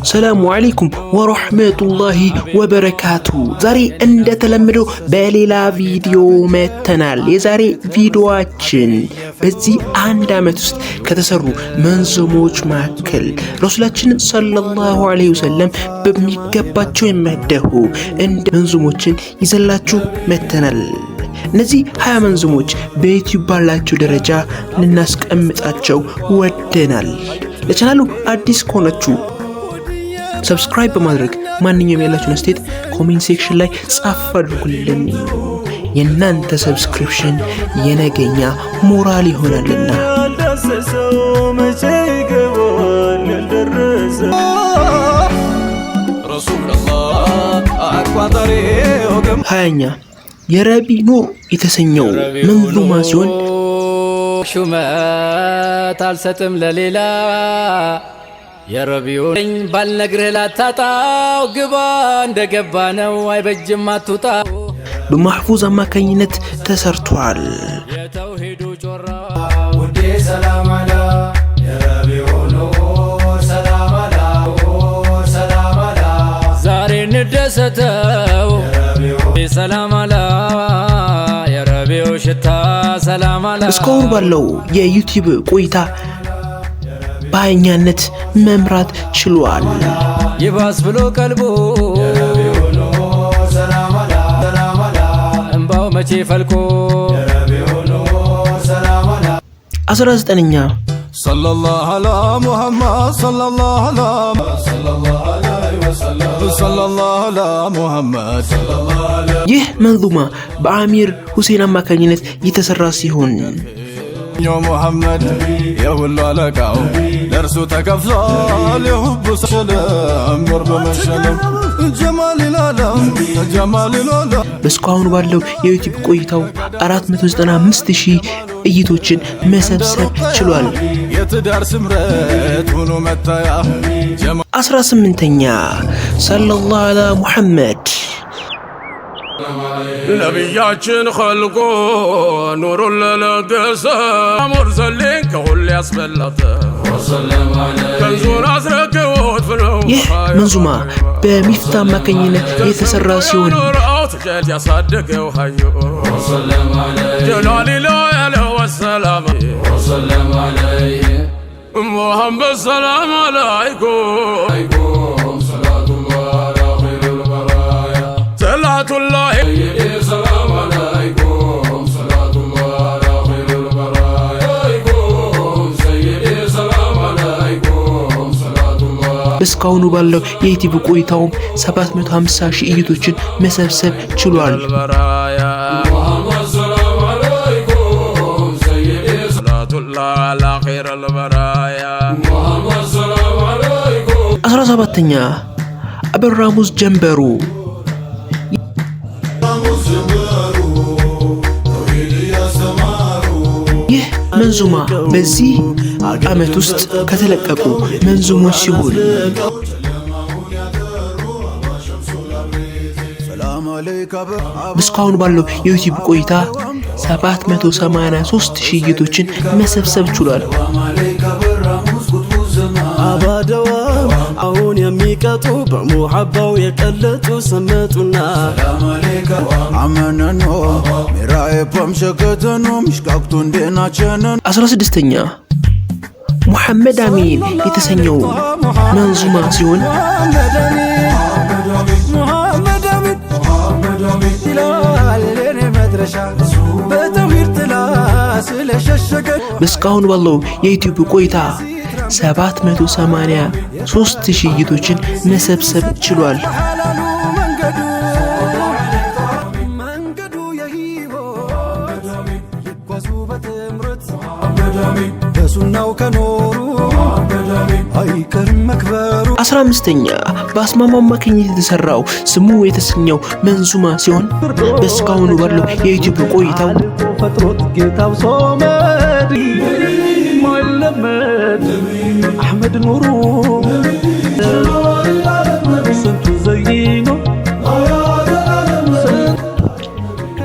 ሰላሙ አለይኩም ወራህመቱላሂ ወበረካቱ። ዛሬ እንደተለመደው በሌላ ቪዲዮ መተናል። የዛሬ ቪዲዮአችን በዚህ አንድ አመት ውስጥ ከተሰሩ መንዙሞች መካከል ረሱላችን ሰለላሁ ዐለይሂ ወሰለም በሚገባቸው የመደሁ እንደ መንዙሞችን ይዘላችሁ መተናል። እነዚህ 20 መንዙሞች በዩቲዩብ ባላቸው ደረጃ ልናስቀምጣቸው ወደናል። ለቻናሉ አዲስ ከሆናችሁ ሰብስክራይብ በማድረግ ማንኛውም ያላችሁን አስተያየት ኮሜንት ሴክሽን ላይ ጻፍ አድርጉልን። የናንተ ሰብስክሪፕሽን የነገኛ ሞራል ይሆናልና። ሀያኛ የረቢ ኑር የተሰኘው መንዙማ ሲሆን ሹመት አልሰጥም ለሌላ የረቢውን ባልነግርህ ላታጣው ግባ እንደገባ ነው አይበጅም አትውጣ። በማህፉዝ አማካኝነት ተሰርቷል። የተውሂዱ ጮራ ውዴ ሰላም አላ የረቢውን ሰላም አላ ሰላም አላ ዛሬ እንደሰተው ሰላም አላ የረቢው ሽታ ሰላም አላ። እስካሁን ባለው የዩቲዩብ ቆይታ በአኛነት መምራት ችሏል። ይባስ ብሎ ቀልቦ እንባው መቼ ፈልቆ 19ኛ ሰለላሁ ዐላ ሙሐመድ ሰለላሁ ዐላ ሙሐመድ። ይህ መንዙማ በአሚር ሁሴን አማካኝነት የተሰራ ሲሆን ሙሐመድ የሁሉ አለቃው ለእርሱ ተከፍሏል የሁቡ ሰለም ኑር በመሸለም ጀማሊል ዓለም ጀማሊል ዓለም። በእስካሁኑ ባለው የዩቲዩብ ቆይታው 495,000 እይቶችን መሰብሰብ ችሏል። የትዳር ስምረት ሆኖ መታያ 18ኛ ሰለላሁ ዐላ ሙሐመድ ነቢያችን ኸልቆ ኑሩን ለለገሰ ሙርሰሊን ከሁሉ ያስበለጠ ከንዙን አስረክቦት ፍነው። ይህ መንዙማ በሚፍታ አማካኝነት የተሰራ ሲሆን ትጀት ያሳደገው ሀዮ ጀላሊላ ያለው ወሰላም ሙሐመድ ሰላም አለይኩም እስካሁኑ ባለው የዩቲዩብ ቆይታውም 750,000 እይቶችን መሰብሰብ ችሏል። 17ኛ አበራሙዝ ጀንበሩ። ይህ መንዙማ በዚህ አመት ውስጥ ከተለቀቁ መንዙሞች ሲሆን እስካሁን ባለው የዩቲዩብ ቆይታ 783,000 እይቶችን መሰብሰብ ችሏል። አባደዋ አሁን የሚቀጡ በሙሐባው የቀለጡ ሰመጡና አመነኖ ሚራዬ ፖምሸከተኖ ምሽቃቅቱ እንደናቸነን። 16ኛ ሙሐመድ አሚን የተሰኘው መንዙማ ሲሆን በእስካሁን ባለው የዩቲዩብ ቆይታ 783,000 እይቶችን መሰብሰብ ችሏል። በሱናው ከኖሩ አይቀርም መክበሩ። 15ኛ በአስማማ አማካኝነት የተሰራው ስሙ የተሰኘው መንዙማ ሲሆን በእስካሁኑ ባለው የዩቲዩብ ቆይታው ፈጥሮት ጌታው ሶመድ ማይለመድ አህመድ ኑሩ ስንቱ ዘይኖ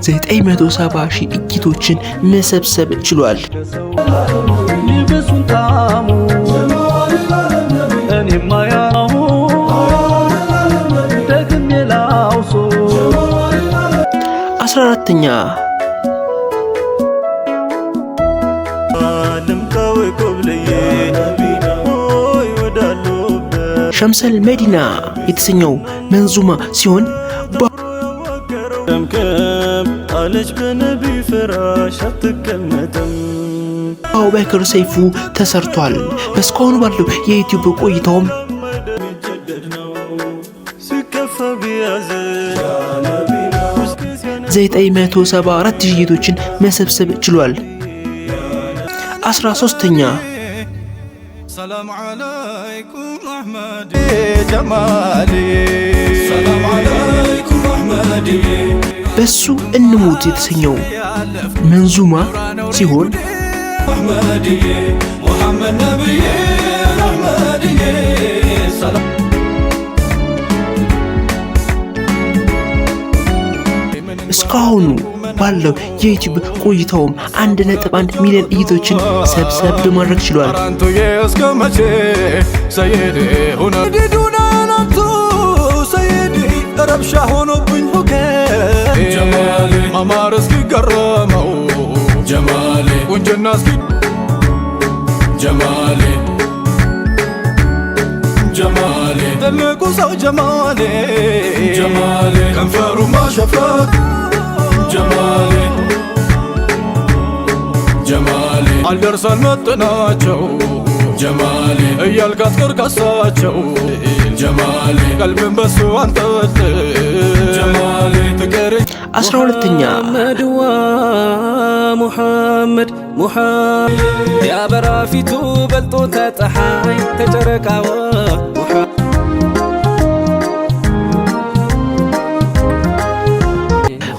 970,000 እይቶችን መሰብሰብ ችሏል። ልብሱን ጣሙ እኔ ማያው 14ኛ ሸምሰል መዲና የተሰኘው መንዙማ ሲሆን አለች በነቢ ፍራሽ አትቀመጥም በአቡበክር ሰይፉ ተሰርቷል። በእስካሁኑ ባለው የዩቲዩብ ቆይታውም 974 እይታዎችን መሰብሰብ ችሏል። 13ኛ ሰላም አለይኩም አህመድ ጀማሊ ሰላም አለይኩም አህመድ በሱ እንሙት የተሰኘው መንዙማ ሲሆን አህመድ ሙሐመድ ነብይ አህመድ ሰላም እስካሁኑ ባለው የዩቲዩብ ቆይታውም 1.1 ሚሊዮን እይታዎችን ሰብሰብ ማድረግ ችሏል። አንቱ የስከመቼ ሰይድ ሆነ ዲዱና ናቱ ሰይድ ረብሻ ሆኖብኝ ሁከ ጀማሊ ማማር እስኪ ገረመው ጀማሊ ወንጀና እስኪ ጀማሊ ጀማሊ ትልቁ ሰው ጀማሊ ጀማሊ ከንፈሩ ማሸፍራት ጀማሊ ጀማሊ አልደርሳል መጥናቸው ጀማሊ እያልካት ቅርቃሳቸው ጀማሊ ቀልብን በሱ አንጠልጥ ጀማሊ ትቀር 12ኛ ሙሐመድ ያበራ ፊቱ በልጦ ተፀሐይ ተጨረቃዋ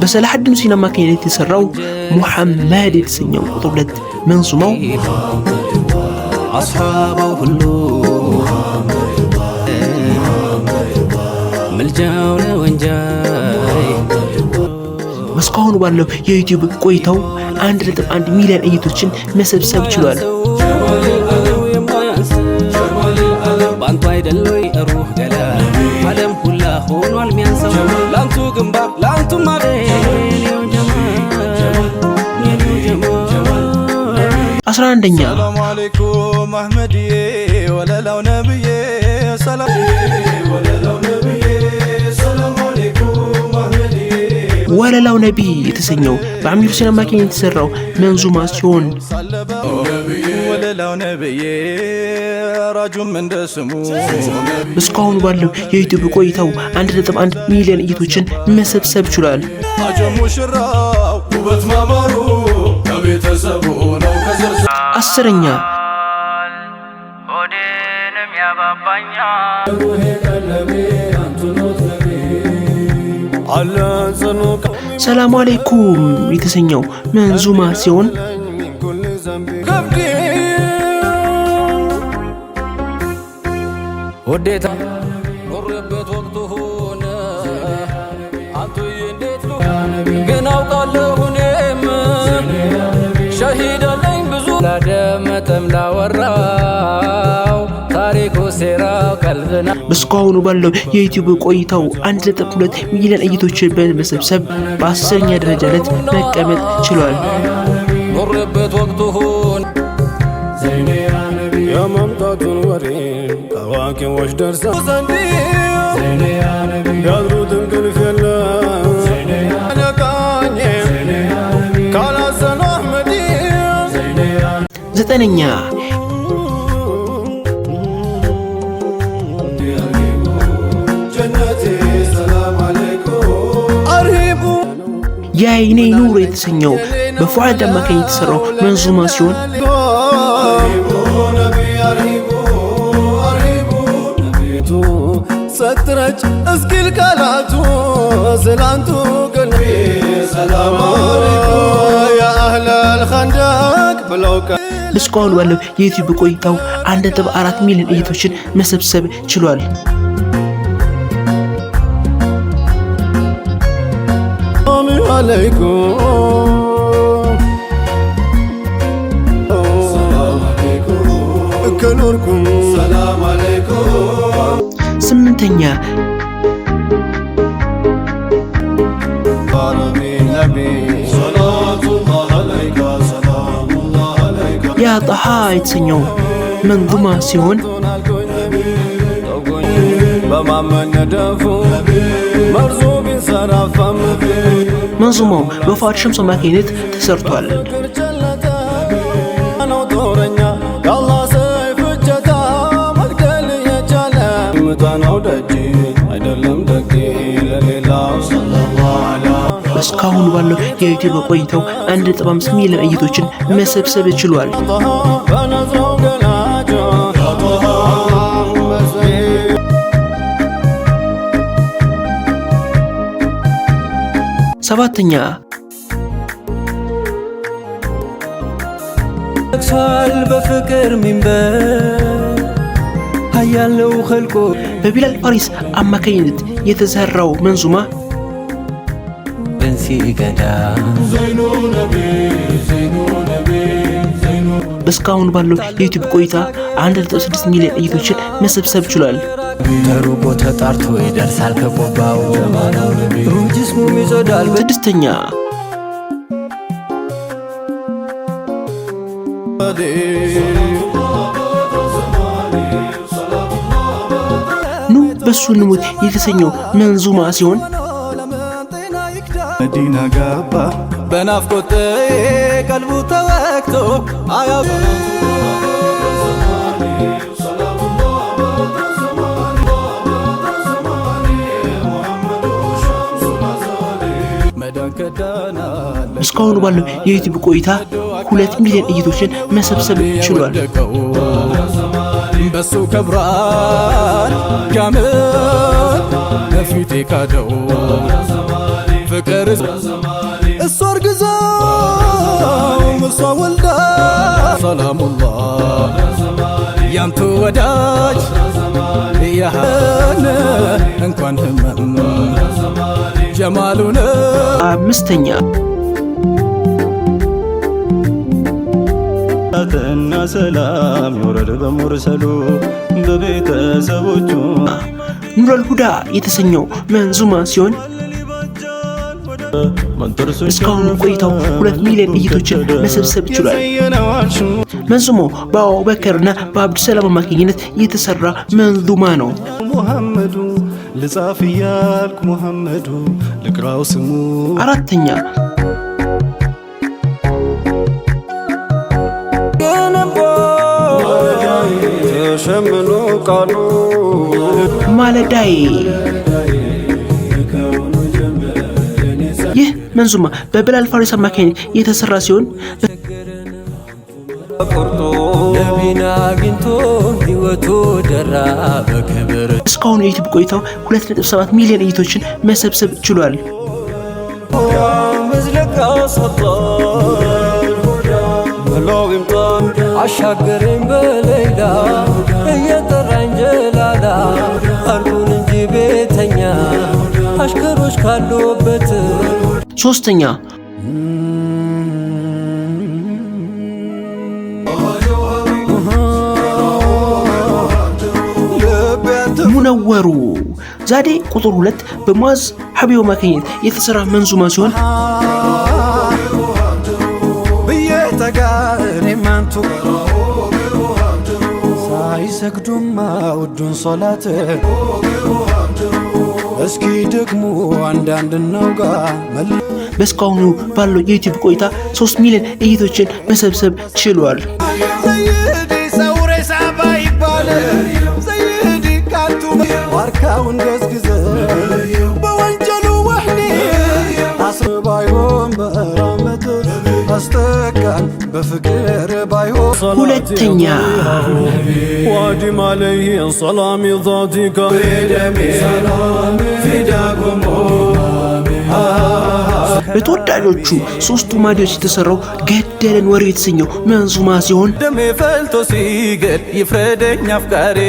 በሰላሐዲን ሁሴን አማካኝነት የተሰራው ሙሐመድ የተሰኘው ቁጥር 2 መንዙማው አስሐባው ሁሉ ምልጃው ለወንጃይ እስካሁኑ ባለው የዩቲዩብ ቆይታው 1.1 ሚሊዮን እይታዎችን መሰብሰብ ችሏል። ባንቱ አይደለይ ሩህ ገላ ዓለም ሁላ ሆኗል ሚያንሰው ላንቱ ግንባር ላንቱ ማበኔው ጀማል 11ኛ ሰላም አለይኩም አህመድ ወለላው ነብዬ ሰላም ወለላው ነብዬ ሰላም አለይኩም አህመድ ወለላው ነብይ የተሰኘው በአሚር ሁሴን አማካኝነት የተሰራው መንዙማ ሲሆን ወለላው ነብዬ ራጁም እንደስሙ እስካሁኑ ባለው የዩቲዩብ ቆይታው 1.1 ሚሊዮን እይታዎችን መሰብሰብ ችሏል። አጀሙ ሽራው ውበት ማማሩ ከቤተሰቡ ነው ከዘር 10ኛ ሆዴንም ያባባኛል ሰላም አለይኩም የተሰኘው መንዙማ ሲሆን ወዴታ ኖርበት ወቅቱ ሆነ አንቱ እንዴት ነው ግን አውቃለሁ እኔም ሸሂድ አለኝ ብዙ ላደመጠም ላወራው ታሪኩ ሴራው ቀልብና እስካሁኑ ባለው የዩቲዩብ ቆይታው 1.2 ሚሊዮን እይታዎችን በመሰብሰብ በ10ኛ ደረጃ ላይ መቀመጥ ችሏል። ኖርበት ወቅቱ ሆነ የመምጣቱን ወሬ ታዋቂዎች ደርሰው ዘንድ ያድሩት እንቅልፍ የለም ነቃኝ ካላሰኑ አህመድ 9ኛ ጀነቴ ሰላም አለይኩም አርሂቡ የአይኔ ኑር የተሰኘው በፉአድ አማካኝነት የተሰራው መንዙማ ሲሆን ሰትረጭ እስኪል ቃላቱ ስላንቱ ግን ሰላም አለይኩም ያ አህለል ኸንደቅ ብለው እስካሁኑ ባለው የዩቲዩብ ቆይታው 1.4 ሚሊዮን እይታዎችን መሰብሰብ ችሏል። አለይኩም ሰላም አለይኩም ከኖርኩም ሰላም አለይኩም 8ኛ ነቢ ያ ጣሃ የተሰኘው መንዙማ ሲሆን መንዙማው በፉአድ ሸምሱ አማካኝነት ተሰርቷል። እስካሁን ባለው የዩቲዩብ ቆይታው 1.5 ሚሊዮን እይቶችን መሰብሰብ ችሏል። ሰባተኛ በፍቅር ሚንበር ያለው ኸልቆ በቢላል ፋሪስ አማካኝነት የተሰራው መንዙማ እስካሁን ባለው የዩቲዩብ ቆይታ 1.6 ሚሊዮን እይቶችን መሰብሰብ ችሏል። ተሩቆ ተጣርቶ ይደርሳል ከቆባው ሩጅስሙ ይዘዳል። ስድስተኛ ኑ በሱ እንሙት የተሰኘው መንዙማ ሲሆን መዲና ገባ በናፍቆት ቀልቡ ተወክቶ አያብ እስካሁን ባለው የዩቲዩብ ቆይታ 2 ሚሊዮን እይቶችን መሰብሰብ ችሏል። በሱ ከብራን ጋመ ለፊቴ ካደው ፍቅር እሷ አርግዛው እሷ ወልዳ ሰላሙላህ ያንቱ ወዳጅ ያህነ እንኳን ህመም ጀማሉን። አምስተኛ እና ሰላም ይወረድ በሙርሰሉ በቤተሰቦቹ ኑረል ሁዳ የተሰኘው መንዙማ ሲሆን እስካሁን ቆይታው 2 ሚሊዮን እይቶችን መሰብሰብ ችሏል። መንዙማው በአቡበከርና በአብዱሰላም አማካኝነት የተሰራ መንዙማ ነው። ሙሐመዱ ልጻፍ እያልኩ ሙሐመዱ ልቅራው ስሙ። አራተኛ ተሸምኖ ቃሉ ማለዳይ። ይህ መንዙማ በቢላል ፋሪስ አማካኝነት የተሰራ ሲሆን ነቢና አግኝቶ ሕይወቱ ደራ በክብር እስካሁን የዩቲዩብ ቆይታው 2.7 ሚሊዮን እይቶችን መሰብሰብ ችሏል። አሻገረኝ በሌላ እየጠራኝ ጀላላ አርጉን እንጂ ቤተኛ አሽከሮች ካሉበት። ሶስተኛ ሙነወሩ ዛዴ ቁጥር 2 በሙአዝ ሐቢብ አማካኝነት የተሰራ መንዙማ ሲሆን በየተጋሪማንቱ ሳይሰግዱማ ውዱን ሶላት እስኪ ደግሞ አንዳንድ ነውጋ በስካሁኑ ባለው የዩቲዩብ ቆይታ 3 ሚሊዮን እይቶችን መሰብሰብ ችሏል። ዋርካውን ገዝግዘ በወንጀሉ ወህኒ አስባይሆን በራመት አስተካን በፍቅር ባይሆን። ሁለተኛ ዋዲም አለይህ ሰላም ዛቲካ ፊዳኩም በተወዳጆቹ ሶስቱ ማዲዎች የተሰራው ገደለን ወሬ የተሰኘው መንዙማ ሲሆን ደሜ ፈልቶ ሲገድ ይፍረደኝ አፍቃሬ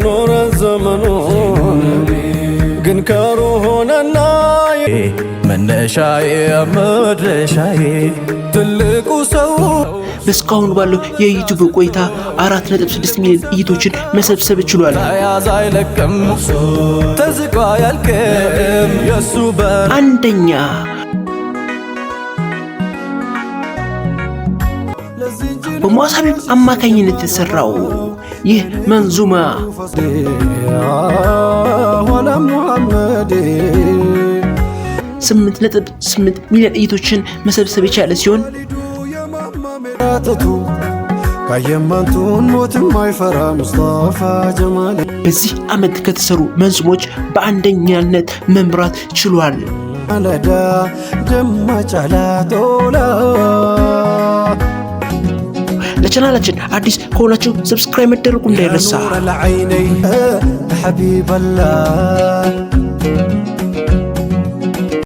ኖረ ዘመኑ ግን ከሩ ሆነና መነሻዬ መድረሻዬ ትልቁ ሰው። በስካሁን ባለው የዩቲዩብ ቆይታ 4.6 ሚሊዮን እይቶችን መሰብሰብ ችሏል። ያዝ አይለቅም ተዝቆ አያልቅም የሱ በር። አንደኛ በሙአሳቢ አማካኝነት የተሰራው ይህ መንዙማ ولا محمد 8.8 ሚሊዮን እይቶችን መሰብሰብ የቻለ ሲሆን ከየማንቱን ሞት ማይፈራ ሙስጣፋ ጀማል በዚህ ዓመት ከተሰሩ መንዙሞች በአንደኛነት መምራት ችሏል። አለዳ ደማጫላ ቶላ ለቻናላችን አዲስ ከሆናችሁ ሰብስክራይብ መደረጉ እንዳይረሳ። ሐቢበላህ